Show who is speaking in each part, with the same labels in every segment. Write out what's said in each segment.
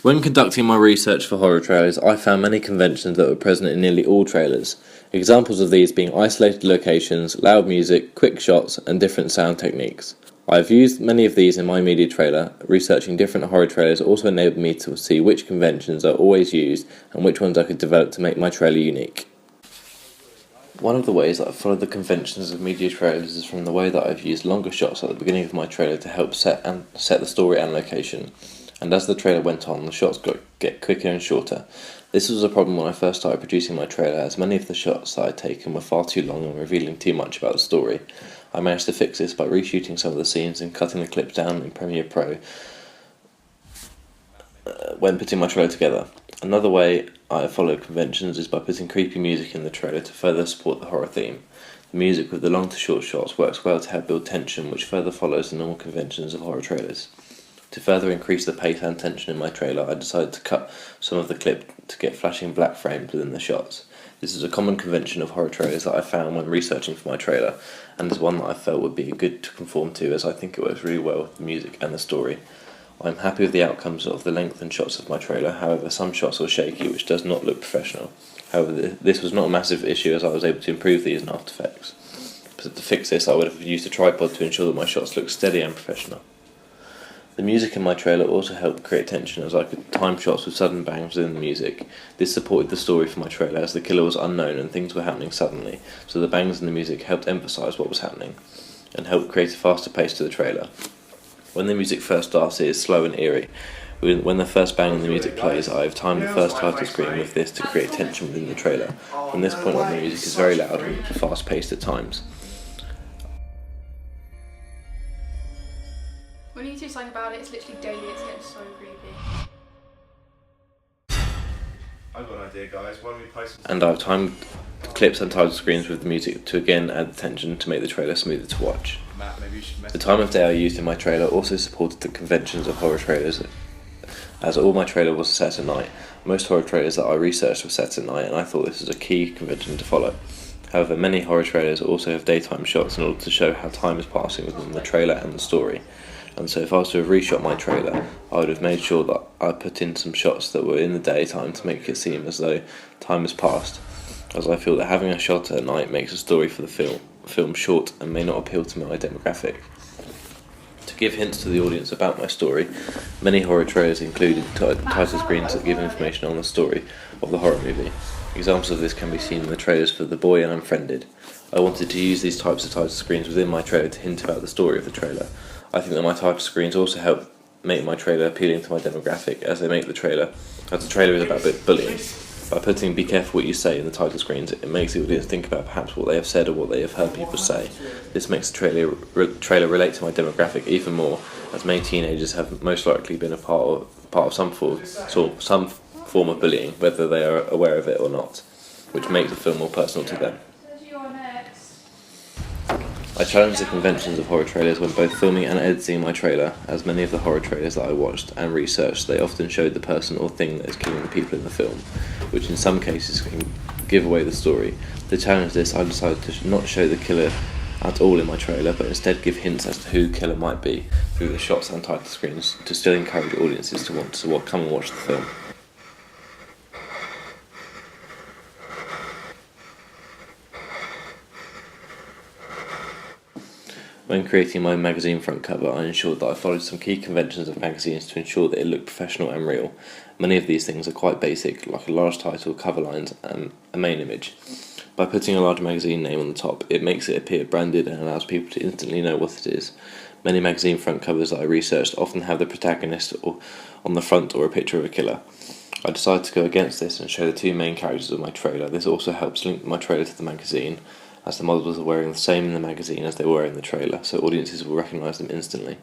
Speaker 1: When conducting my research for horror trailers, I found many conventions that were present in nearly all trailers. Examples of these being isolated locations, loud music, quick shots, and different sound techniques. I have used many of these in my media trailer. Researching different horror trailers also enabled me to see which conventions are always used and which ones I could develop to make my trailer unique. One of the ways that I've followed the conventions of media trailers is from the way that I've used longer shots at the beginning of my trailer to help set the story and location. And as the trailer went on, the shots get quicker and shorter. This was a problem when I first started producing my trailer, as many of the shots that I had taken were far too long and revealing too much about the story. I managed to fix this by reshooting some of the scenes and cutting the clips down in Premiere Pro when putting my trailer together. Another way I follow conventions is by putting creepy music in the trailer to further support the horror theme. The music with the long to short shots works well to help build tension, which further follows the normal conventions of horror trailers. To further increase the pace and tension in my trailer, I decided to cut some of the clip to get flashing black frames within the shots. This is a common convention of horror trailers that I found when researching for my trailer, and is one that I felt would be good to conform to, as I think it works really well with the music and the story. I am happy with the outcomes of the length and shots of my trailer. However, some shots were shaky, which does not look professional. However, this was not a massive issue, as I was able to improve these in After Effects. But to fix this, I would have used a tripod to ensure that my shots looked steady and professional. The music in my trailer also helped create tension, as I could time shots with sudden bangs within the music. This supported the story for my trailer, as the killer was unknown and things were happening suddenly, so the bangs in the music helped emphasise what was happening, and helped create a faster pace to the trailer. When the music first starts, it is slow and eerie. When the first bang in the music plays, I have timed the first title screen with this to create tension within the trailer. From this point on, the music is very loud and fast-paced at times.
Speaker 2: When you do something about it, it's literally daily, it's getting so creepy.
Speaker 3: I've got an idea, guys. Why don't we play some...
Speaker 1: And I've timed clips and title screens with the music to again add the tension to make the trailer smoother to watch.
Speaker 3: Matt, maybe you should
Speaker 1: The time of day I used in my trailer also supported the conventions of horror trailers, as all my trailer was set at night. Most horror trailers that I researched were set at night, and I thought this was a key convention to follow. However, many horror trailers also have daytime shots in order to show how time is passing within the trailer and the story. And so if I was to have reshot my trailer, I would have made sure that I put in some shots that were in the daytime to make it seem as though time has passed, as I feel that having a shot at night makes a story for the film short and may not appeal to my demographic. To give hints to the audience about my story, many horror trailers included title screens that give information on the story of the horror movie. Examples of this can be seen in the trailers for The Boy and Unfriended. I wanted to use these types of title screens within my trailer to hint about the story of the trailer. I think that my title screens also help make my trailer appealing to my demographic, as the trailer is about bullying. By putting "be careful what you say" in the title screens, it makes the audience think about perhaps what they have said or what they have heard people say. This makes the trailer relate to my demographic even more, as many teenagers have most likely been a part of some form of bullying, whether they are aware of it or not, which makes the film more personal to them. I challenged the conventions of horror trailers when both filming and editing my trailer, as many of the horror trailers that I watched and researched, they often showed the person or thing that is killing the people in the film, which in some cases can give away the story. To challenge this, I decided to not show the killer at all in my trailer, but instead give hints as to who the killer might be through the shots and title screens, to still encourage audiences to want to come and watch the film. When creating my magazine front cover, I ensured that I followed some key conventions of magazines to ensure that it looked professional and real. Many of these things are quite basic, like a large title, cover lines, and a main image. By putting a large magazine name on the top, it makes it appear branded and allows people to instantly know what it is. Many magazine front covers that I researched often have the protagonist on the front or a picture of a killer. I decided to go against this and show the two main characters of my trailer. This also helps link my trailer to the magazine, as the models are wearing the same in the magazine as they were in the trailer, so audiences will recognise them instantly.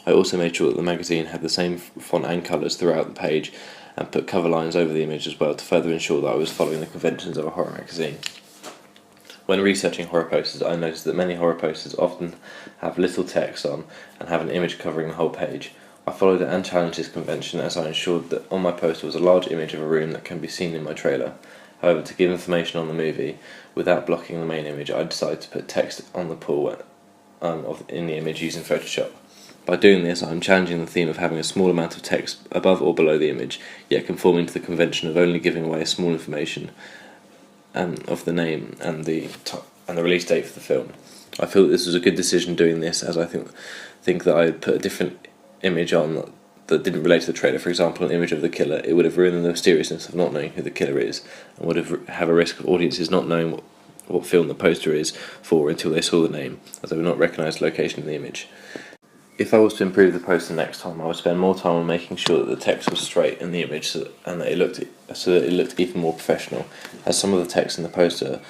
Speaker 1: I also made sure that the magazine had the same font and colours throughout the page, and put cover lines over the image as well to further ensure that I was following the conventions of a horror magazine. When researching horror posters, I noticed that many horror posters often have little text on and have an image covering the whole page. I followed and challenged this convention, as I ensured that on my poster was a large image of a room that can be seen in my trailer. However, to give information on the movie without blocking the main image, I decided to put text on the pull in the image using Photoshop. By doing this, I'm challenging the theme of having a small amount of text above or below the image, yet conforming to the convention of only giving away a small information of the name and the release date for the film. I feel that this was a good decision doing this, as I think that I had put a different image on that didn't relate to the trailer. For example, an image of the killer, it would have ruined the mysteriousness of not knowing who the killer is, and would have a risk of audiences not knowing what film the poster is for until they saw the name, as they would not recognise the location in the image. If I was to improve the poster next time, I would spend more time on making sure that the text was straight in the image and that it looked even more professional, as some of the text in the poster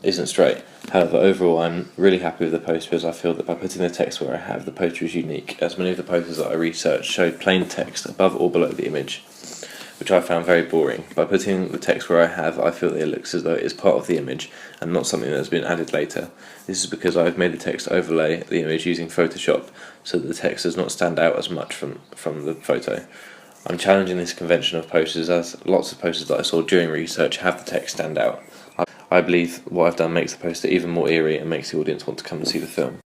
Speaker 1: isn't straight. However, overall, I'm really happy with the poster, as I feel that by putting the text where I have, the poster is unique, as many of the posters that I researched showed plain text above or below the image, which I found very boring. By putting the text where I have, I feel that it looks as though it is part of the image and not something that has been added later. This is because I have made the text overlay the image using Photoshop, so that the text does not stand out as much from the photo. I'm challenging this convention of posters, as lots of posters that I saw during research have the text stand out. I believe what I've done makes the poster even more eerie and makes the audience want to come and see the film.